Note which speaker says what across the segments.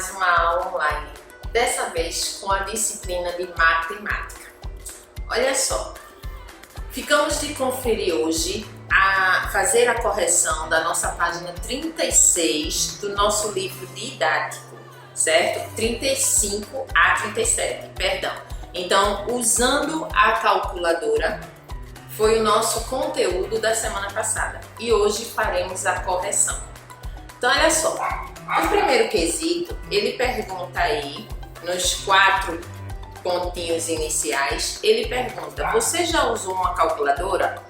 Speaker 1: mais uma aula online, dessa vez com a disciplina de matemática. Olha só, ficamos de conferir hoje a fazer a correção da nossa página 36 do nosso livro didático, certo? 35 a 37, perdão. Então, usando a calculadora, foi o nosso conteúdo da semana passada e hoje faremos a correção. Então, olha só, o primeiro quesito, ele pergunta aí, nos 4 pontinhos iniciais, ele pergunta: você já usou uma calculadora?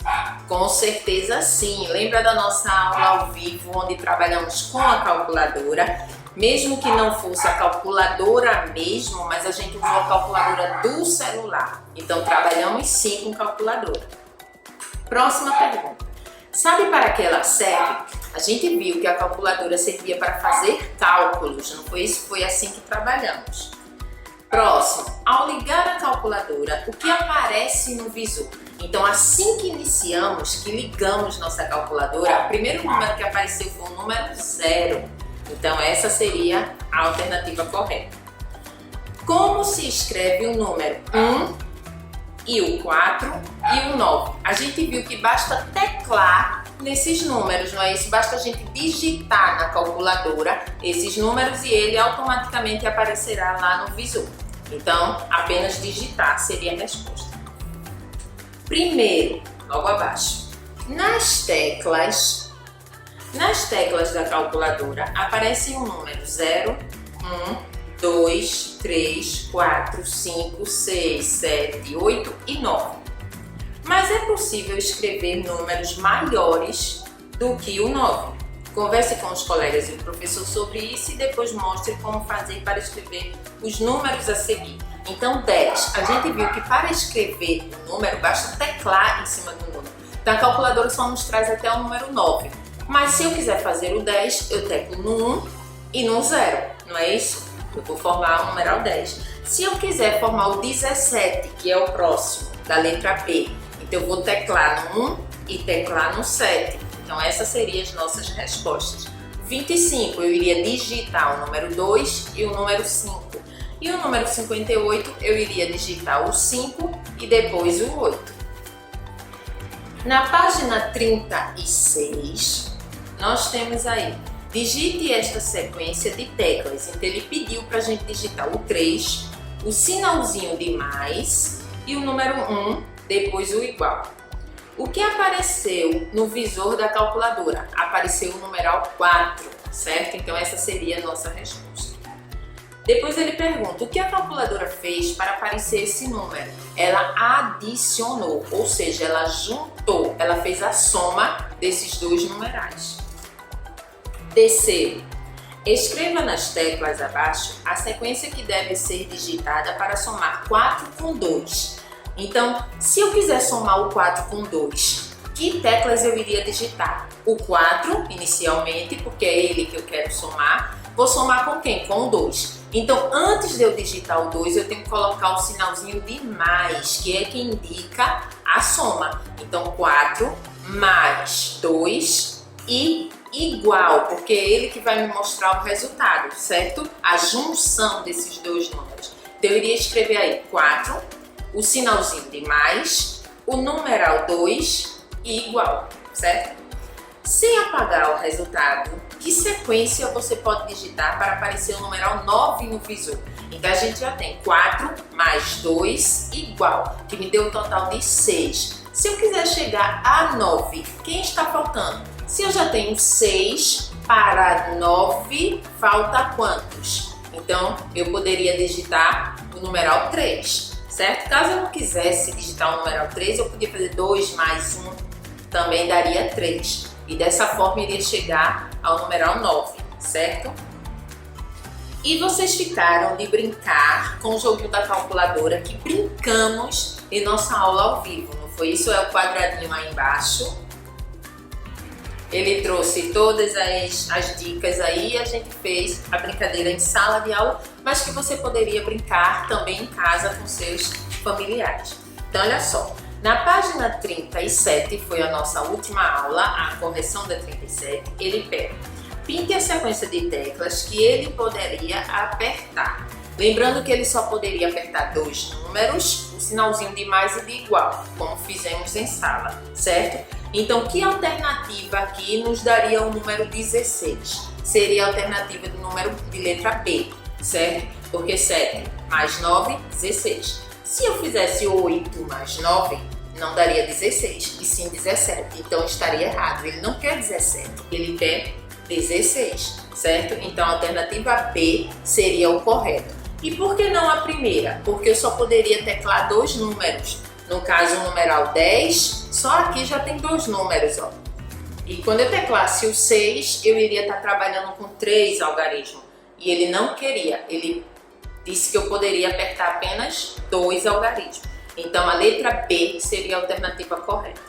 Speaker 1: Com certeza sim. Lembra da nossa aula ao vivo, onde trabalhamos com a calculadora? Mesmo que não fosse a calculadora mesmo, mas a gente usou a calculadora do celular. Então, trabalhamos sim com calculadora. Próxima pergunta. Sabe para que ela serve? A gente viu que a calculadora servia para fazer cálculos, não foi isso? Foi assim que trabalhamos. Próximo. Ao ligar a calculadora, o que aparece no visor? Então, assim que iniciamos, que ligamos nossa calculadora, o primeiro número que apareceu foi o número 0. Então, essa seria a alternativa correta. Como se escreve o número 1 e o 4 e o 9? A gente viu que basta teclar nesses números, não é isso? Basta a gente digitar na calculadora esses números e ele automaticamente aparecerá lá no visor. Então, apenas digitar seria a resposta. Primeiro, logo abaixo, nas teclas da calculadora aparecem o número 0, 1, 2, 3, 4, 5, 6, 7, 8 e 9. Mas é possível escrever números maiores do que o 9. Converse com os colegas e o professor sobre isso e depois mostre como fazer para escrever os números a seguir. Então, 10. A gente viu que para escrever o número, basta teclar em cima do número. Então, a calculadora só nos traz até o número 9. Mas se eu quiser fazer o 10, eu teclo no 1 e no 0, não é isso? Eu vou formar o numeral 10. Se eu quiser formar o 17, que é o próximo, da letra B, então eu vou teclar no 1 e teclar no 7. Então essas seriam as nossas respostas. 25, eu iria digitar o número 2 e o número 5. E o número 58, eu iria digitar o 5 e depois o 8. Na página 36, nós temos aí: digite esta sequência de teclas. Então ele pediu para a gente digitar o 3, o sinalzinho de mais e o número 1, depois o igual. O que apareceu no visor da calculadora? Apareceu o numeral 4, certo? Então essa seria a nossa resposta. Depois ele pergunta: o que a calculadora fez para aparecer esse número? Ela adicionou, ou seja, ela juntou, ela fez a soma desses dois numerais. Terceiro, escreva nas teclas abaixo a sequência que deve ser digitada para somar 4 com 2. Então, se eu quiser somar o 4 com 2, que teclas eu iria digitar? O 4, inicialmente, porque é ele que eu quero somar. Vou somar com quem? Com o 2. Então, antes de eu digitar o 2, eu tenho que colocar o sinalzinho de mais, que é que indica a soma. Então, 4 mais 2 e igual, porque é ele que vai me mostrar o resultado, certo? A junção desses dois números. Então, eu iria escrever aí 4, o sinalzinho de mais, o numeral 2 e igual, certo? Sem apagar o resultado, que sequência você pode digitar para aparecer o numeral 9 no visor? Então, a gente já tem 4 mais 2 igual, que me deu um total de 6. Se eu quiser chegar a 9, quem está faltando? Se eu já tenho 6, para 9, falta quantos? Então, eu poderia digitar o numeral 3. Certo? Caso eu não quisesse digitar o numeral 3, eu podia fazer 2 mais 1, também daria 3. E dessa forma iria chegar ao numeral 9, certo? E vocês ficaram de brincar com o joguinho da calculadora que brincamos em nossa aula ao vivo, não foi isso? É o quadradinho aí embaixo. Ele trouxe todas as dicas aí e a gente fez a brincadeira em sala de aula, mas que você poderia brincar também em casa com seus familiares. Então, olha só, na página 37, foi a nossa última aula, a correção da 37, ele pede: pinte a sequência de teclas que ele poderia apertar. Lembrando que ele só poderia apertar dois números, o sinalzinho de mais e de igual, como fizemos em sala, certo? Então, que alternativa aqui nos daria o número 16? Seria a alternativa do número de letra B, certo? Porque 7 mais 9, 16. Se eu fizesse 8 mais 9, não daria 16, e sim 17. Então, estaria errado. Ele não quer 17, ele quer 16, certo? Então, a alternativa B seria o correto. E por que não a primeira? Porque eu só poderia teclar dois números. No caso, o numeral 10, só aqui já tem dois números, ó. E quando eu teclasse o 6, eu iria estar trabalhando com 3 algarismos. E ele não queria, ele disse que eu poderia apertar apenas 2 algarismos. Então, a letra B seria a alternativa correta.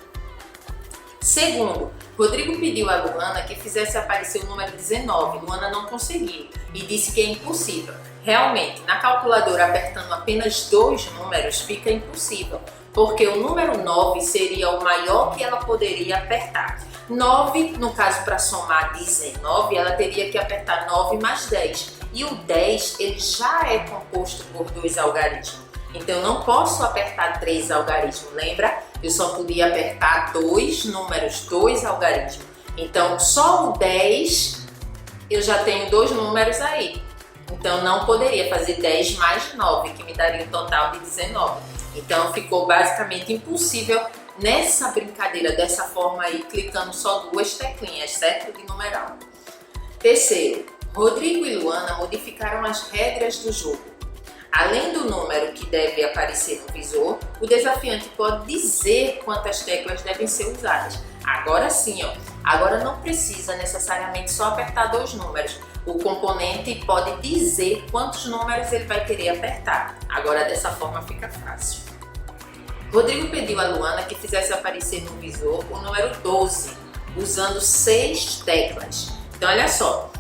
Speaker 1: Segundo, Rodrigo pediu a Luana que fizesse aparecer o número 19. Luana não conseguiu e disse que é impossível. Realmente, na calculadora, apertando apenas 2 números, fica impossível, porque o número 9 seria o maior que ela poderia apertar. 9, no caso, para somar 19, ela teria que apertar 9 mais 10. E o 10, ele já é composto por 2 algarismos. Então, eu não posso apertar 3 algarismos, lembra? Eu só podia apertar 2 números, 2 algarismos. Então, só o 10, eu já tenho 2 números aí. Então, não poderia fazer 10 mais 9, que me daria um total de 19. Então, ficou basicamente impossível nessa brincadeira, dessa forma aí, clicando só 2 teclinhas, certo? De numeral. Terceiro, Rodrigo e Luana modificaram as regras do jogo. Além do número que deve aparecer no visor, o desafiante pode dizer quantas teclas devem ser usadas. Agora sim, ó. Agora não precisa necessariamente só apertar 2 números. O componente pode dizer quantos números ele vai querer apertar. Agora dessa forma fica fácil. Rodrigo pediu a Luana que fizesse aparecer no visor o número 12, usando 6 teclas. Então olha só,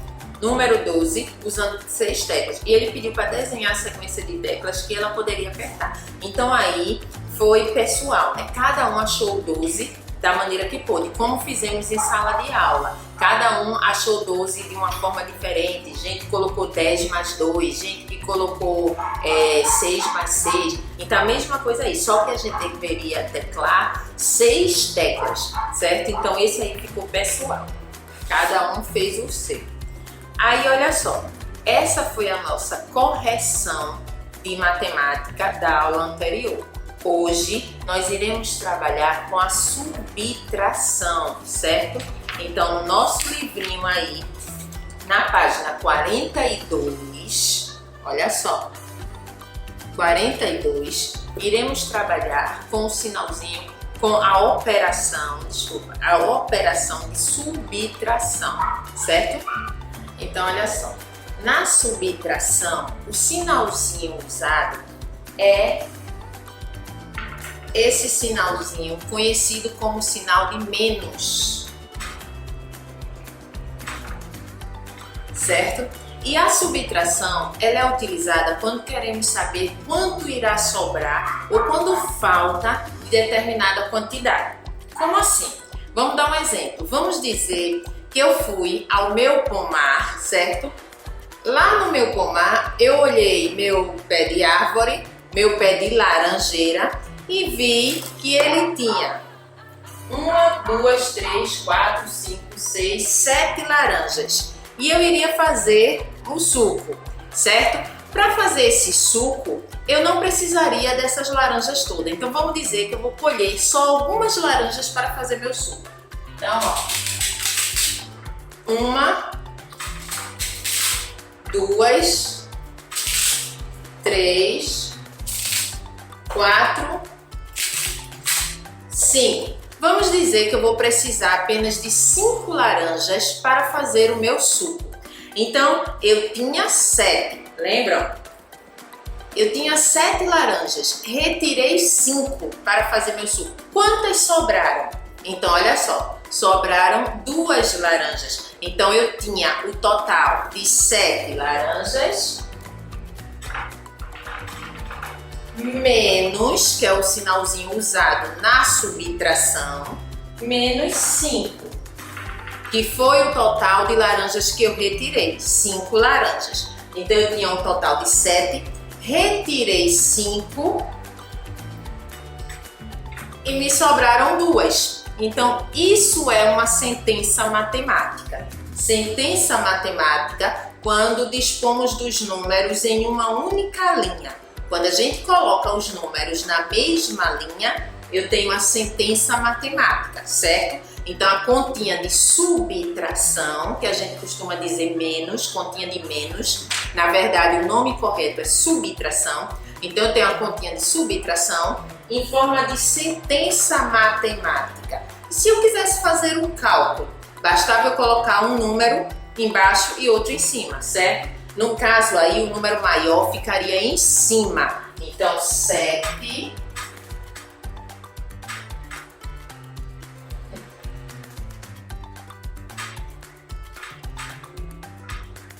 Speaker 1: número 12 usando 6 teclas. E ele pediu para desenhar a sequência de teclas que ela poderia apertar. Então aí foi pessoal, né? Cada um achou 12 da maneira que pôde, como fizemos em sala de aula. Cada um achou 12 de uma forma diferente. Gente colocou 10 mais 2, gente que colocou 6 mais 6. Então a mesma coisa aí, só que a gente deveria teclar 6 teclas, certo? Então esse aí ficou pessoal. Cada um fez o seu. Aí olha só, essa foi a nossa correção de matemática da aula anterior. Hoje nós iremos trabalhar com a subtração, certo? Então, no nosso livrinho aí, na página 42, olha só, 42, iremos trabalhar com o sinalzinho, com a operação, a operação de subtração, certo? Então, olha só, na subtração, o sinalzinho usado é esse sinalzinho conhecido como sinal de menos, certo? E a subtração, ela é utilizada quando queremos saber quanto irá sobrar ou quando falta de determinada quantidade. Como assim? Vamos dar um exemplo. Vamos dizer que eu fui ao meu pomar, certo? Lá no meu pomar, eu olhei meu pé de árvore, meu pé de laranjeira, e vi que ele tinha 1, 2, 3, 4, 5, 6, 7 laranjas. E eu iria fazer um suco, certo? Para fazer esse suco, eu não precisaria dessas laranjas todas. Então vamos dizer que eu vou colher só algumas laranjas para fazer meu suco. Então, ó, 1, 2, 3, 4, 5. Vamos dizer que eu vou precisar apenas de 5 laranjas para fazer o meu suco. Então, eu tinha 7, lembram? Eu tinha 7 laranjas, retirei 5 para fazer meu suco. Quantas sobraram? Então, olha só, sobraram 2 laranjas. Então, eu tinha o total de 7 laranjas menos, que é o sinalzinho usado na subtração, menos 5. que foi o total de laranjas que eu retirei, 5 laranjas. Então eu tinha um total de 7, retirei 5 e me sobraram 2. Então isso é uma sentença matemática. Sentença matemática quando dispomos dos números em uma única linha. Quando a gente coloca os números na mesma linha, eu tenho a sentença matemática, certo? Então a continha de subtração, que a gente costuma dizer menos, continha de menos, na verdade o nome correto é subtração. Então eu tenho a continha de subtração em forma de sentença matemática. Se eu quisesse fazer um cálculo, bastava eu colocar um número embaixo e outro em cima, certo? No caso aí, o número maior ficaria em cima. Então, 7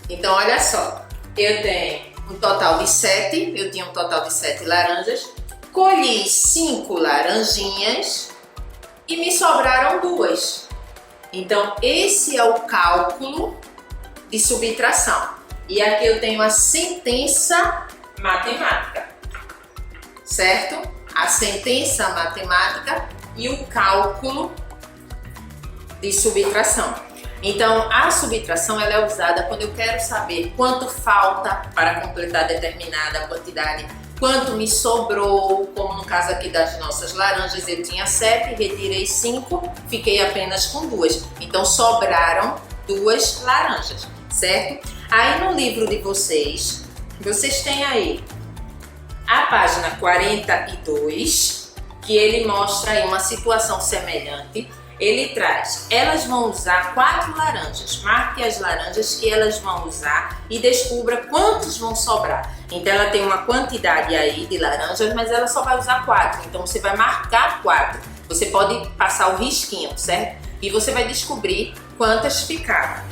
Speaker 1: Então, olha só, eu tenho um total de 7, eu tinha um total de 7 laranjas, colhi 5 laranjinhas e me sobraram 2. Então, esse é o cálculo de subtração. E aqui eu tenho a sentença matemática, certo? A sentença matemática e o cálculo de subtração. Então, a subtração ela é usada quando eu quero saber quanto falta para completar determinada quantidade, quanto me sobrou, como no caso aqui das nossas laranjas, eu tinha 7, retirei 5, fiquei apenas com 2. Então, sobraram 2 laranjas, certo? Aí no livro de vocês têm aí a página 42, que ele mostra aí uma situação semelhante. Ele traz, elas vão usar 4 laranjas, marque as laranjas que elas vão usar e descubra quantos vão sobrar. Então ela tem uma quantidade aí de laranjas, mas ela só vai usar 4, então você vai marcar 4. Você pode passar o risquinho, certo? E você vai descobrir quantas ficaram.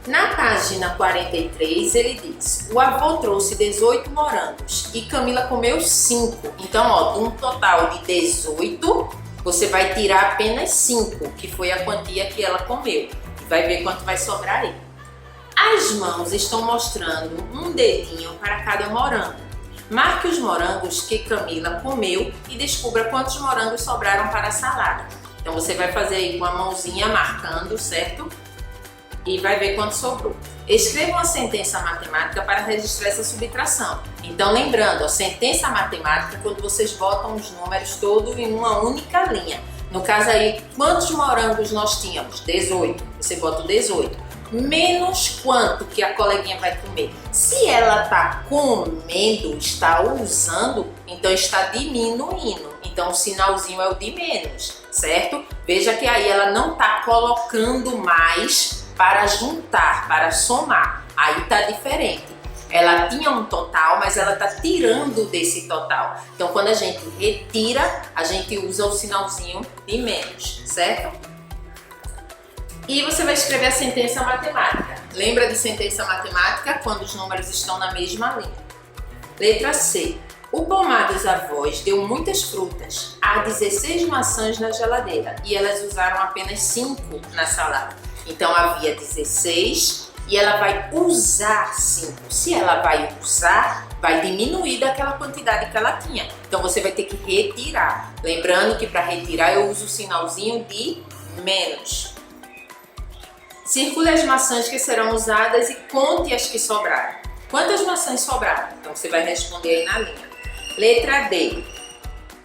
Speaker 1: Na página 43 ele diz, o avô trouxe 18 morangos e Camila comeu 5. Então, ó, de um total de 18, você vai tirar apenas 5, que foi a quantia que ela comeu. E vai ver quanto vai sobrar aí. As mãos estão mostrando um dedinho para cada morango. Marque os morangos que Camila comeu e descubra quantos morangos sobraram para a salada. Então, você vai fazer aí com a mãozinha marcando, certo? E vai ver quanto sobrou. Escreva uma sentença matemática para registrar essa subtração. Então, lembrando, a sentença matemática é quando vocês botam os números todos em uma única linha. No caso aí, quantos morangos nós tínhamos? 18. Você bota o 18. Menos quanto que a coleguinha vai comer. Se ela está comendo, está usando, então está diminuindo. Então, o sinalzinho é o de menos, certo? Veja que aí ela não está colocando mais para juntar, para somar. Aí tá diferente. Ela tinha um total, mas ela tá tirando desse total. Então, quando a gente retira, a gente usa o sinalzinho de menos, certo? E você vai escrever a sentença matemática. Lembra de sentença matemática quando os números estão na mesma linha. Letra C. O pomar dos avós deu muitas frutas. Há 16 maçãs na geladeira e elas usaram apenas 5 na salada. Então havia 16 e ela vai usar 5. Se ela vai usar, vai diminuir daquela quantidade que ela tinha. Então você vai ter que retirar. Lembrando que para retirar eu uso o sinalzinho de menos. Circule as maçãs que serão usadas e conte as que sobraram. Quantas maçãs sobraram? Então você vai responder aí na linha. Letra D.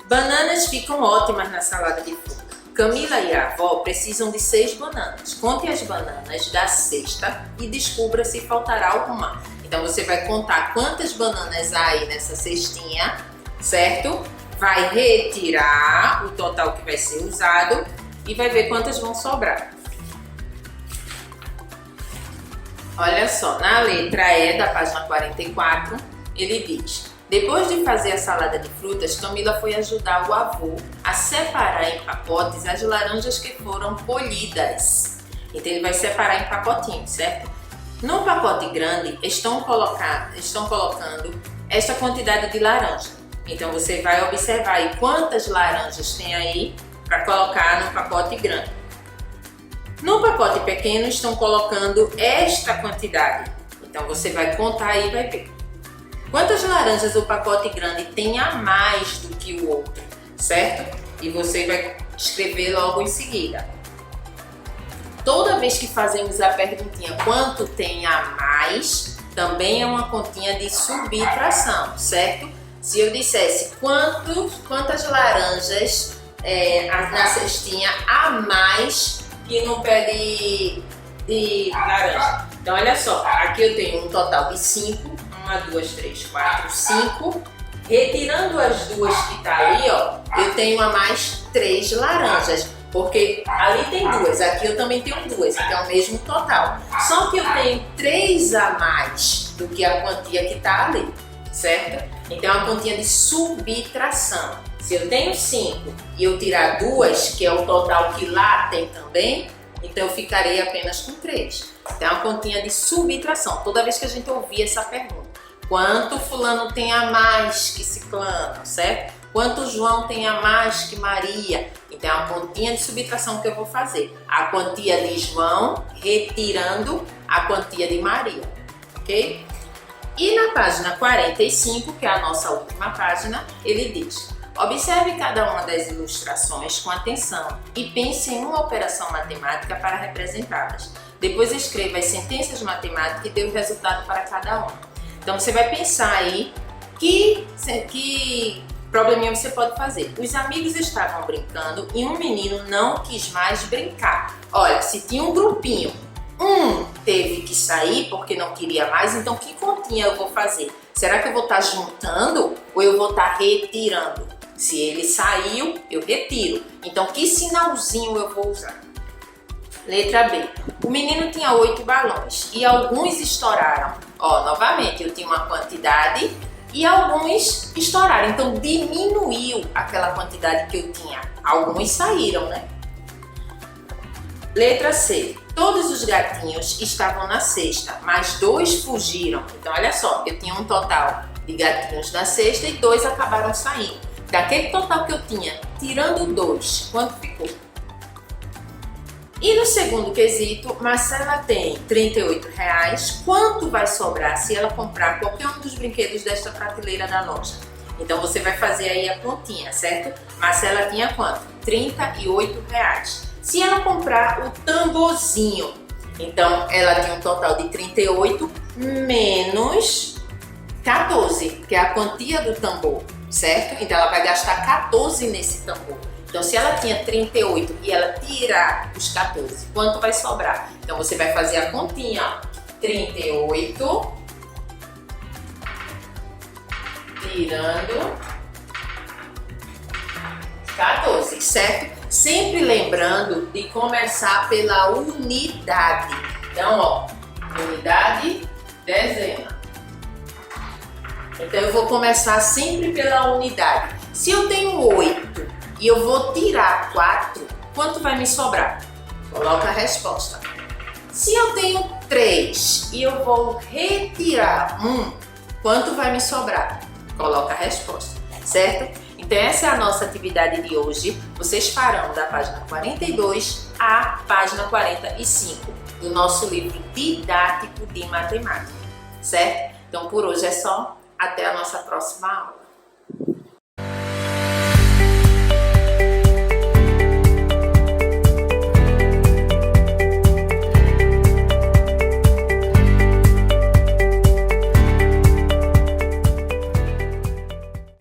Speaker 1: Bananas ficam ótimas na salada de fruta. Camila e a avó precisam de 6 bananas. Conte as bananas da cesta e descubra se faltará alguma. Então você vai contar quantas bananas há aí nessa cestinha, certo? Vai retirar o total que vai ser usado e vai ver quantas vão sobrar. Olha só, na letra E da página 44, ele diz: depois de fazer a salada de frutas, Camila foi ajudar o avô a separar em pacotes as laranjas que foram colhidas. Então ele vai separar em pacotinhos, certo? No pacote grande estão colocando esta quantidade de laranja. Então você vai observar aí quantas laranjas tem aí para colocar no pacote grande. No pacote pequeno estão colocando esta quantidade. Então você vai contar aí e vai ver. Quantas laranjas o pacote grande tem a mais do que o outro, certo? E você vai escrever logo em seguida. Toda vez que fazemos a perguntinha quanto tem a mais, também é uma continha de subtração, certo? Se eu dissesse quantas laranjas na cestinha a mais que no pé de laranja. Então olha só, aqui eu tenho um total de 5, 1, 2, 3, 4, 5. Retirando as duas que tá ali, ó, eu tenho a mais 3 laranjas. Porque ali tem 2, aqui eu também tenho 2, então é o mesmo total. Só que eu tenho 3 a mais do que a quantia que está ali, certo? Então é uma quantia de subtração. Se eu tenho 5 e eu tirar 2, que é o total que lá tem também, então eu ficarei apenas com 3. Então é uma continha de subtração. Toda vez que a gente ouvir essa pergunta, quanto fulano tem a mais que ciclano, certo? Quanto João tem a mais que Maria? Então é uma continha de subtração que eu vou fazer. A quantia de João retirando a quantia de Maria, ok? E na página 45, que é a nossa última página, ele diz: observe cada uma das ilustrações com atenção e pense em uma operação matemática para representá-las. Depois escreva as sentenças matemáticas e dê o resultado para cada uma. Então você vai pensar aí que probleminha você pode fazer. Os amigos estavam brincando e um menino não quis mais brincar. Olha, se tinha um grupinho, um teve que sair porque não queria mais, então que continha eu vou fazer? Será que eu vou estar juntando ou eu vou estar retirando? Se ele saiu, eu retiro. Então que sinalzinho eu vou usar? Letra B. O menino tinha 8 balões e alguns estouraram. Ó, novamente, eu tinha uma quantidade e alguns estouraram, então diminuiu aquela quantidade que eu tinha. Alguns saíram, né? Letra C. Todos os gatinhos estavam na cesta, mas 2 fugiram. Então olha só, eu tinha um total de gatinhos na cesta e 2 acabaram saindo. Daquele total que eu tinha, tirando 2, quanto ficou? E no segundo quesito, Marcela tem R$38. Quanto vai sobrar se ela comprar qualquer um dos brinquedos desta prateleira da loja? Então você vai fazer aí a continha, certo? Marcela tinha quanto? R$38. Se ela comprar o tamborzinho, então ela tinha um total de 38 menos 14, que é a quantia do tambor, certo? Então ela vai gastar 14 nesse tambor. Então, se ela tinha 38 e ela tirar os 14, quanto vai sobrar? Então, você vai fazer a continha, ó. 38 tirando 14, certo? Sempre lembrando de começar pela unidade. Então, ó, unidade, dezena. Então, eu vou começar sempre pela unidade. Se eu tenho 8 e eu vou tirar 4, quanto vai me sobrar? Coloca a resposta. Se eu tenho 3 e eu vou retirar 1, quanto vai me sobrar? Coloca a resposta, certo? Então essa é a nossa atividade de hoje. Vocês farão da página 42 à página 45 do nosso livro didático de matemática, certo? Então por hoje é só. Até a nossa próxima aula.